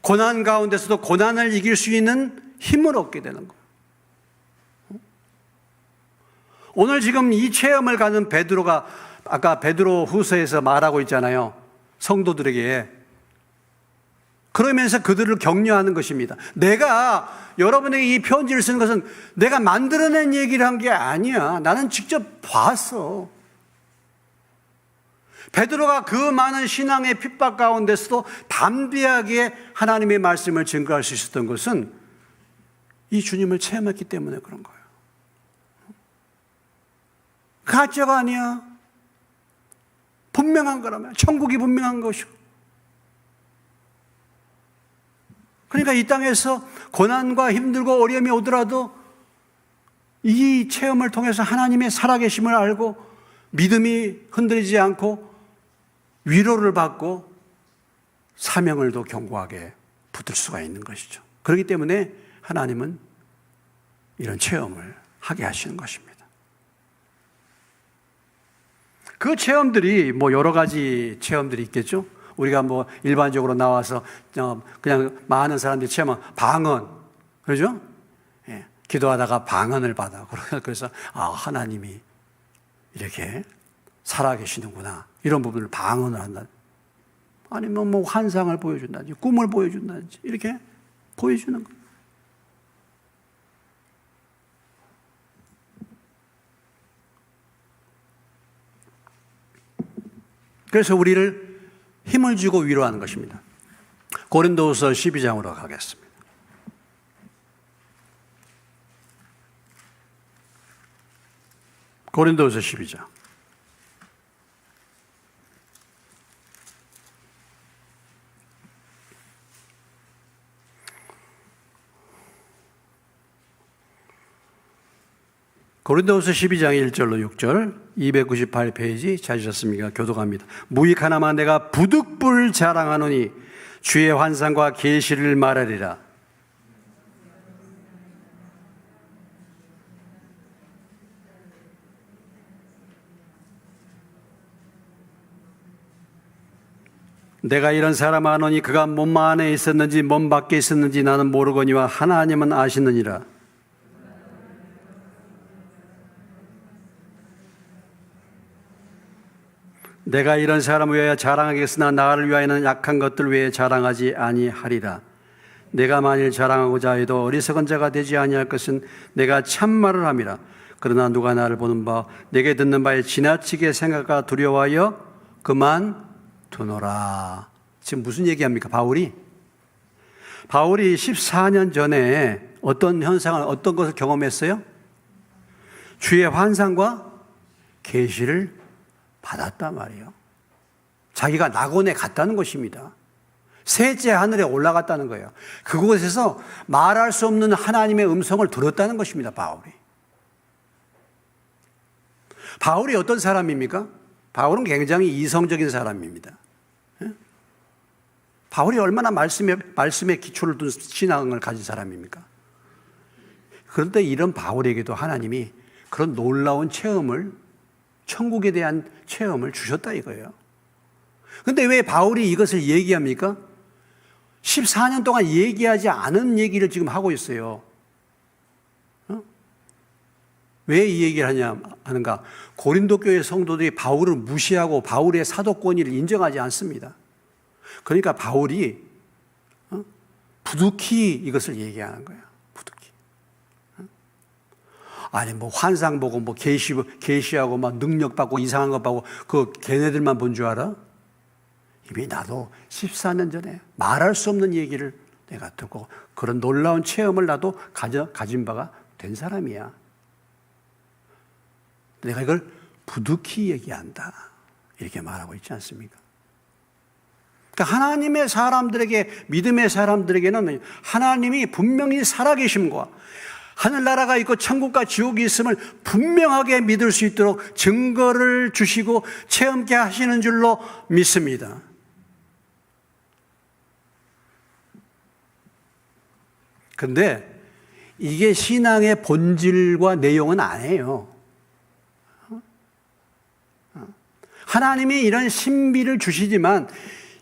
Speaker 1: 고난 가운데서도 고난을 이길 수 있는 힘을 얻게 되는 거예요. 오늘 지금 이 체험을 가는 베드로가 아까 베드로 후서에서 말하고 있잖아요. 성도들에게. 그러면서 그들을 격려하는 것입니다. 내가 여러분에게 이 편지를 쓰는 것은 내가 만들어낸 얘기를 한 게 아니야. 나는 직접 봤어. 베드로가 그 많은 신앙의 핍박 가운데서도 담대하게 하나님의 말씀을 증거할 수 있었던 것은 이 주님을 체험했기 때문에 그런 거예요. 가짜가 아니야. 분명한 거라면 천국이 분명한 것이고 그러니까 이 땅에서 고난과 힘들고 어려움이 오더라도 이 체험을 통해서 하나님의 살아계심을 알고 믿음이 흔들리지 않고 위로를 받고 사명을 더 견고하게 붙들 수가 있는 것이죠. 그렇기 때문에 하나님은 이런 체험을 하게 하시는 것입니다. 그 체험들이 뭐 여러 가지 체험들이 있겠죠. 우리가 뭐 일반적으로 나와서 그냥 많은 사람들이 체험한 방언, 그러죠? 예, 기도하다가 방언을 받아. 그래서 하나님이 이렇게 살아계시는구나, 이런 부분을 방언을 한다. 아니면 뭐 환상을 보여준다든지 꿈을 보여준다든지 이렇게 보여주는 것. 그래서 우리를 힘을 주고 위로하는 것입니다. 고린도후서 12장으로 가겠습니다. 고린도후서 12장. 고린도후서 12장 1절로 6절, 298페이지 찾으셨습니까? 교독합니다. 무익 하나만 내가 부득불 자랑하노니 주의 환상과 계시를 말하리라. 내가 이런 사람 아노니 그가 몸 안에 있었는지 몸 밖에 있었는지 나는 모르거니와 하나님은 아시느니라. 내가 이런 사람을 위하여 자랑하겠으나 나를 위하여는 약한 것들 외에 자랑하지 아니하리라. 내가 만일 자랑하고자 해도 어리석은 자가 되지 아니할 것은 내가 참말을 함이라. 그러나 누가 나를 보는 바 내게 듣는 바에 지나치게 생각과 두려워하여 그만두노라. 지금 무슨 얘기합니까? 바울이 14년 전에 어떤 현상을, 어떤 것을 경험했어요? 주의 환상과 계시를 받았단 말이에요. 자기가 낙원에 갔다는 것입니다. 셋째 하늘에 올라갔다는 거예요. 그곳에서 말할 수 없는 하나님의 음성을 들었다는 것입니다. 바울이 어떤 사람입니까? 바울은 굉장히 이성적인 사람입니다. 바울이 얼마나 말씀에 기초를 둔 신앙을 가진 사람입니까? 그런데 이런 바울에게도 하나님이 그런 놀라운 체험을, 천국에 대한 체험을 주셨다 이거예요. 그런데 왜 바울이 이것을 얘기합니까? 14년 동안 얘기하지 않은 얘기를 지금 하고 있어요. 왜 이 얘기를 하는가? 고린도 교회 성도들이 바울을 무시하고 바울의 사도권위를 인정하지 않습니다. 그러니까 바울이 부득이 이것을 얘기하는 거야. 부득이. 아니 뭐 환상 보고 뭐 계시하고 막 능력 받고 이상한 것 받고 그 걔네들만 본 줄 알아? 이미 나도 14년 전에 말할 수 없는 얘기를 내가 듣고 그런 놀라운 체험을 나도 가진 바가 된 사람이야. 내가 이걸 부득이 얘기한다. 이렇게 말하고 있지 않습니까? 그러니까 하나님의 사람들에게, 믿음의 사람들에게는 하나님이 분명히 살아계심과 하늘나라가 있고 천국과 지옥이 있음을 분명하게 믿을 수 있도록 증거를 주시고 체험케 하시는 줄로 믿습니다. 그런데 이게 신앙의 본질과 내용은 아니에요. 하나님이 이런 신비를 주시지만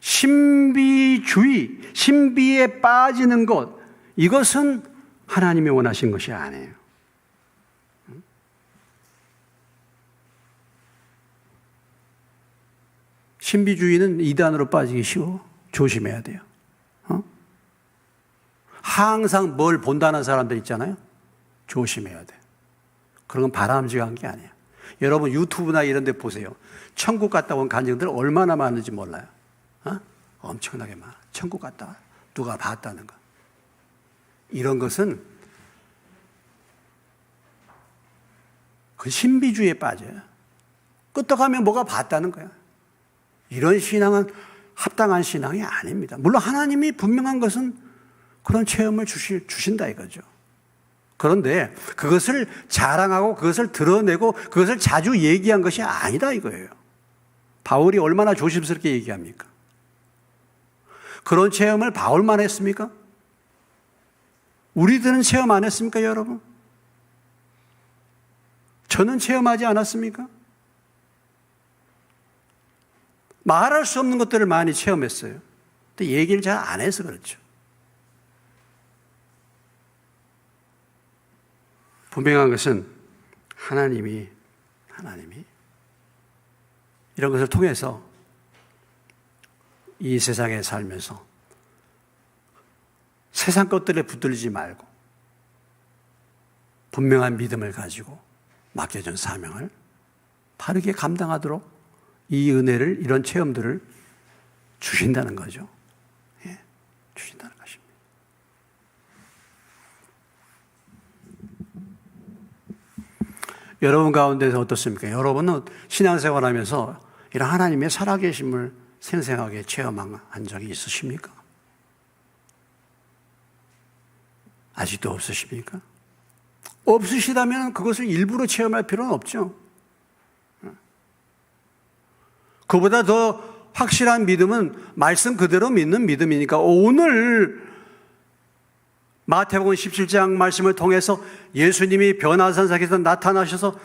Speaker 1: 신비주의, 신비에 빠지는 것, 이것은 하나님이 원하신 것이 아니에요. 신비주의는 이단으로 빠지기 쉬워. 조심해야 돼요. 항상 뭘 본다는 사람들 있잖아요. 조심해야 돼. 그런 건 바람직한 게 아니에요. 여러분 유튜브나 이런 데 보세요. 천국 갔다 온 간증들 얼마나 많은지 몰라요. 엄청나게 많아. 천국 갔다 와. 누가 봤다는 거. 이런 것은 그 신비주의에 빠져요. 끄떡하면 뭐가 봤다는 거야. 이런 신앙은 합당한 신앙이 아닙니다. 물론 하나님이 분명한 것은 그런 체험을 주신다 이거죠. 그런데 그것을 자랑하고 그것을 드러내고 그것을 자주 얘기한 것이 아니다 이거예요. 바울이 얼마나 조심스럽게 얘기합니까? 그런 체험을 바울만 했습니까? 우리들은 체험 안 했습니까, 여러분? 저는 체험하지 않았습니까? 말할 수 없는 것들을 많이 체험했어요. 근데 얘기를 잘 안 해서 그렇죠. 분명한 것은 하나님이 이런 것을 통해서 이 세상에 살면서 세상 것들에 붙들리지 말고 분명한 믿음을 가지고 맡겨준 사명을 바르게 감당하도록 이 은혜를, 이런 체험들을 주신다는 거죠. 예, 주신다는 것입니다. 여러분 가운데서 어떻습니까? 여러분은 신앙생활 하면서 이런 하나님의 살아계심을 생생하게 체험한 적이 있으십니까? 아직도 없으십니까? 없으시다면 그것을 일부러 체험할 필요는 없죠. 그보다 더 확실한 믿음은 말씀 그대로 믿는 믿음이니까 오늘 마태복음 17장 말씀을 통해서 예수님이 변화산상에서 나타나셔서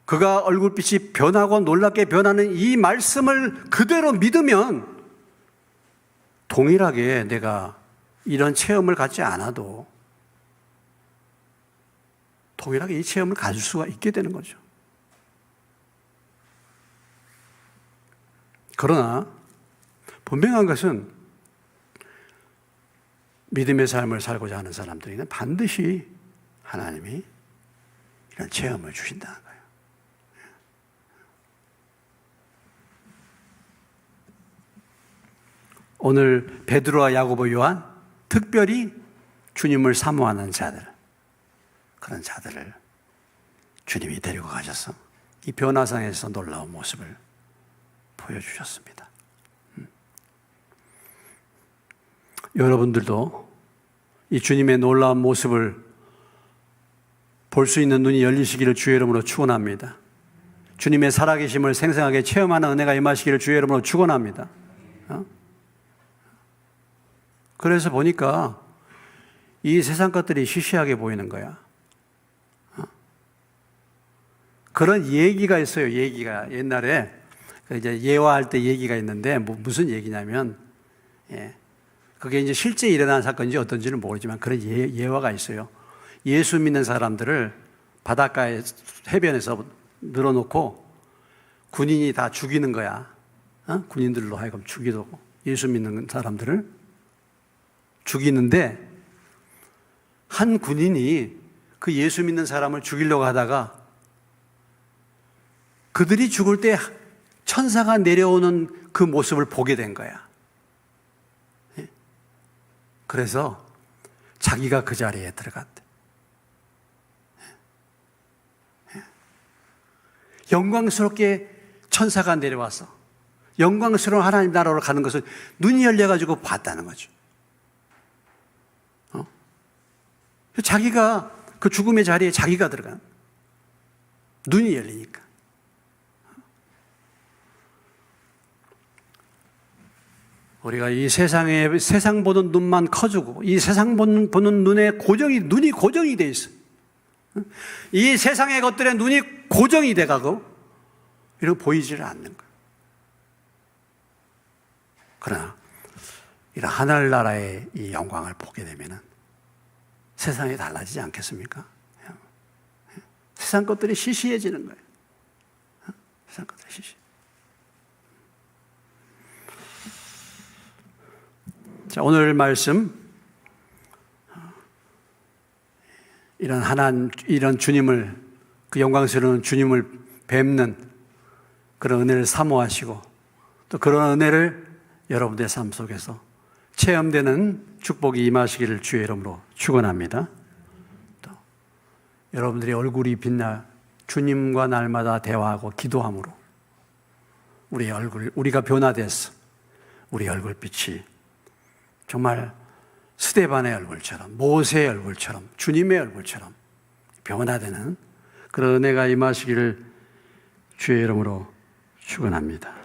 Speaker 1: 그가 얼굴빛이 변하고 놀랍게 변하는 이 말씀을 그대로 믿으면 동일하게 내가 이런 체험을 갖지 않아도 동일하게 이 체험을 가질 수가 있게 되는 거죠. 그러나 분명한 것은 믿음의 삶을 살고자 하는 사람들에게는 반드시 하나님이 이런 체험을 주신다는 거예요. 오늘 베드로와 야고보, 요한, 특별히 주님을 사모하는 자들, 그런 자들을 주님이 데리고 가셔서 이 변화상에서 놀라운 모습을 보여주셨습니다. 여러분들도 이 주님의 놀라운 모습을 볼 수 있는 눈이 열리시기를 주의 이름으로 축원합니다. 주님의 살아계심을 생생하게 체험하는 은혜가 임하시기를 주의 이름으로 축원합니다. 그래서 보니까 이 세상 것들이 시시하게 보이는 거야. 그런 얘기가 있어요. 얘기가 옛날에 이제 예화할 때 얘기가 있는데 무슨 얘기냐면, 그게 이제 실제 일어난 사건인지 어떤지는 모르지만 그런 예화가 있어요. 예수 믿는 사람들을 바닷가에 해변에서 늘어놓고 군인이 다 죽이는 거야. 군인들로 하여금 죽이고 예수 믿는 사람들을 죽이는데 한 군인이 그 예수 믿는 사람을 죽이려고 하다가 그들이 죽을 때 천사가 내려오는 그 모습을 보게 된 거야. 그래서 자기가 그 자리에 들어갔대. 영광스럽게 천사가 내려와서 영광스러운 하나님 나라로 가는 것을 눈이 열려가지고 봤다는 거죠. 자기가 그 죽음의 자리에 자기가 들어간, 눈이 열리니까. 우리가 이 세상 보는 눈만 커지고 이 세상 보는 눈의 눈이 고정이 돼 있어. 이 세상의 것들에 눈이 고정이 돼 가고 이렇게 보이지를 않는 거야. 그러나 이런 하늘나라의 이 영광을 보게 되면은 세상이 달라지지 않겠습니까? 세상 것들이 시시해지는 거예요. 세상 것들이 시시. 자, 오늘 말씀, 이런 주님을, 그 영광스러운 주님을 뵙는 그런 은혜를 사모하시고 또 그런 은혜를 여러분들의 삶 속에서 체험되는 축복이 임하시기를 주의 이름으로 축원합니다. 또 여러분들의 얼굴이 빛나 주님과 날마다 대화하고 기도함으로 우리가 변화돼서 우리 얼굴빛이 정말 스데반의 얼굴처럼, 모세의 얼굴처럼, 주님의 얼굴처럼 변화되는 그런 은혜가 임하시기를 주의 이름으로 축원합니다.